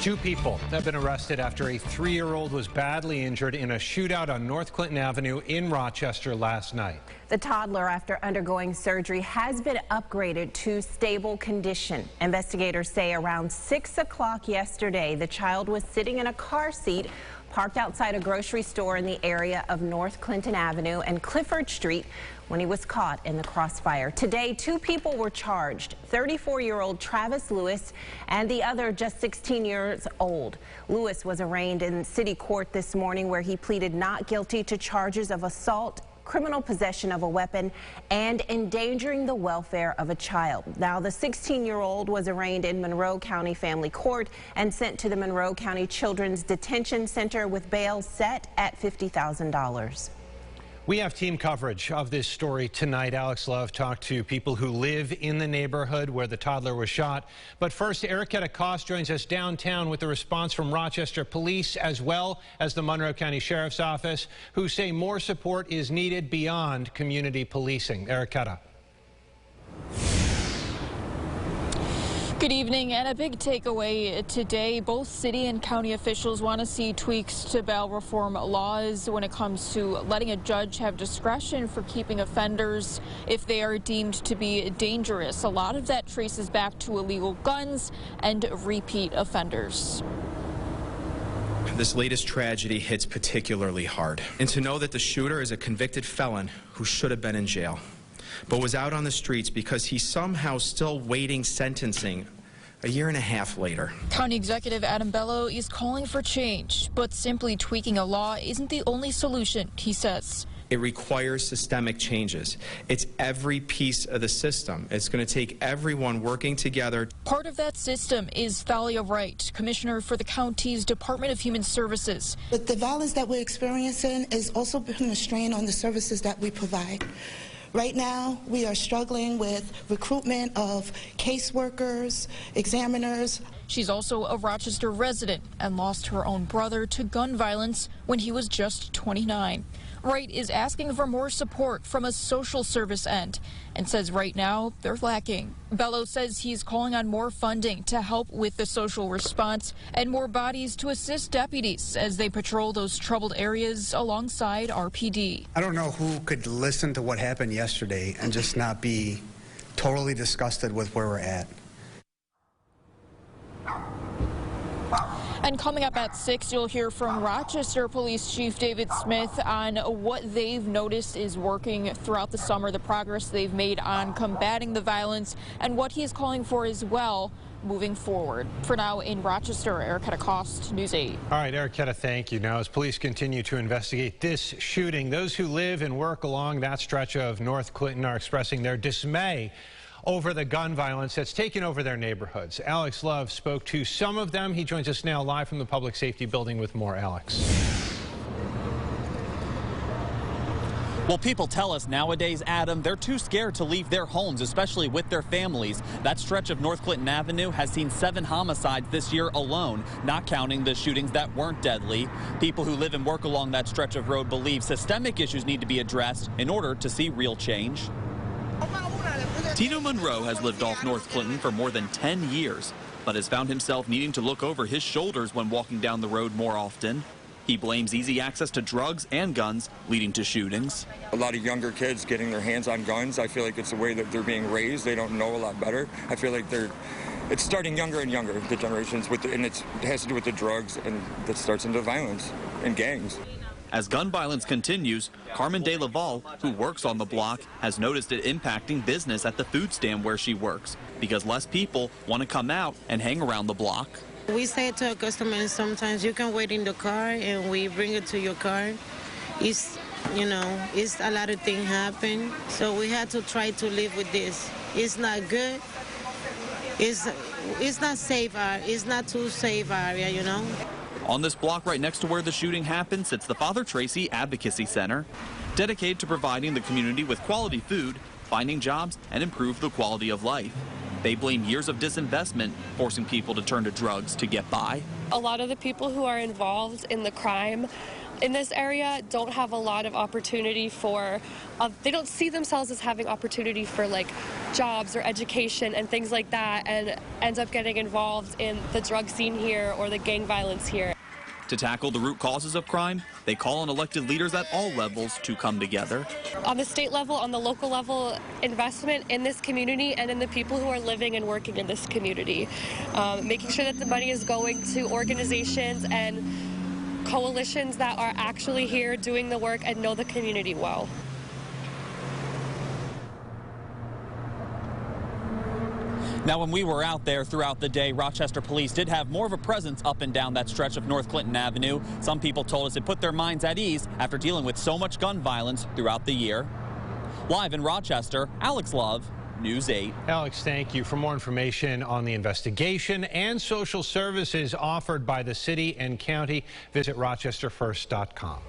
Two people have been arrested after a 3-year-old was badly injured in a shootout on North Clinton Avenue in Rochester last night. The toddler, after undergoing surgery, has been upgraded to stable condition. Investigators say around 6 o'clock yesterday, the child was sitting in a car seat parked outside a grocery store in the area of North Clinton Avenue and Clifford Street when he was caught in the crossfire. Today, 2 people were charged, 34-year-old Travis Lewis and the other just 16 years old. Lewis was arraigned in city court this morning where he pleaded not guilty to charges of assault, criminal possession of a weapon, and endangering the welfare of a child. Now, the 16-year-old was arraigned in Monroe County Family Court and sent to the Monroe County Children's Detention Center with bail set at $50,000. We have team coverage of this story tonight. Alex Love talked to people who live in the neighborhood where the toddler was shot. But first, Erica Cost joins us downtown with the response from Rochester Police as well as the Monroe County Sheriff's Office, who say more support is needed beyond community policing. Erica. Good evening, and a big takeaway today. Both city and county officials want to see tweaks to bail reform laws when it comes to letting a judge have discretion for keeping offenders if they are deemed to be dangerous. A lot of that traces back to illegal guns and repeat offenders. This latest tragedy hits particularly hard. And to know that the shooter is a convicted felon who should have been in jail, but was out on the streets because he's somehow still waiting sentencing a year and a half later. County Executive Adam Bello is calling for change, but simply tweaking a law isn't the only solution, he says. It requires systemic changes. It's every piece of the system. It's going to take everyone working together. Part of that system is Thalia Wright, Commissioner for the county's Department of Human Services. But the violence that we're experiencing is also putting a strain on the services that we provide. Right now, we are struggling with recruitment of caseworkers, examiners. She's also a Rochester resident and lost her own brother to gun violence when he was just 29. Wright is asking for more support from a social service end and says right now they're lacking. Bello says he's calling on more funding to help with the social response and more bodies to assist deputies as they patrol those troubled areas alongside RPD. I don't know who could listen to what happened yesterday and just not be totally disgusted with where we're at. And coming up at 6, you'll hear from Rochester Police Chief David Smith on what they've noticed is working throughout the summer, the progress they've made on combating the violence, and what he's calling for as well moving forward. For now, in Rochester, Erica Cost, News 8. All right, Erica, thank you. Now, as police continue to investigate this shooting, those who live and work along that stretch of North Clinton are expressing their dismay over the gun violence that's taken over their neighborhoods. Alex Love spoke to some of them. He joins us now live from the Public Safety Building with more. Alex. Well, people tell us nowadays, Adam, they're too scared to leave their homes, especially with their families. That stretch of North Clinton Avenue has seen 7 homicides this year alone, not counting the shootings that weren't deadly. People who live and work along that stretch of road believe systemic issues need to be addressed in order to see real change. Tino Monroe has lived off North Clinton for more than 10 years, but has found himself needing to look over his shoulders when walking down the road more often. He blames easy access to drugs and guns leading to shootings. A lot of younger kids getting their hands on guns. I feel like it's the way that they're being raised. They don't know a lot better. I feel like it's starting younger and younger, the generations, and it has to do with the drugs, and that starts into violence and gangs. As gun violence continues, Carmen De Laval, who works on the block, has noticed it impacting business at the food stand where she works because less people want to come out and hang around the block. We say to our customers sometimes you can wait in the car and we bring it to your car. It's a lot of things happen, so we had to try to live with this. It's not good. It's not safe. It's not too safe area, you know. On this block right next to where the shooting happened sits the Father Tracy Advocacy Center, dedicated to providing the community with quality food, finding jobs, and improve the quality of life. They blame years of disinvestment, forcing people to turn to drugs to get by. A lot of the people who are involved in the crime in this area don't have a lot of opportunity for, they don't see themselves as having opportunity for like jobs or education and things like that, and ends up getting involved in the drug scene here or the gang violence here. To tackle the root causes of crime, they call on elected leaders at all levels to come together. On the state level, on the local level, investment in this community and in the people who are living and working in this community. Making sure that the money is going to organizations and coalitions that are actually here doing the work and know the community well. Now, when we were out there throughout the day, Rochester Police did have more of a presence up and down that stretch of North Clinton Avenue. Some people told us it put their minds at ease after dealing with so much gun violence throughout the year. Live in Rochester, Alex Love, News 8. Alex, thank you. For more information on the investigation and social services offered by the city and county, visit rochesterfirst.com.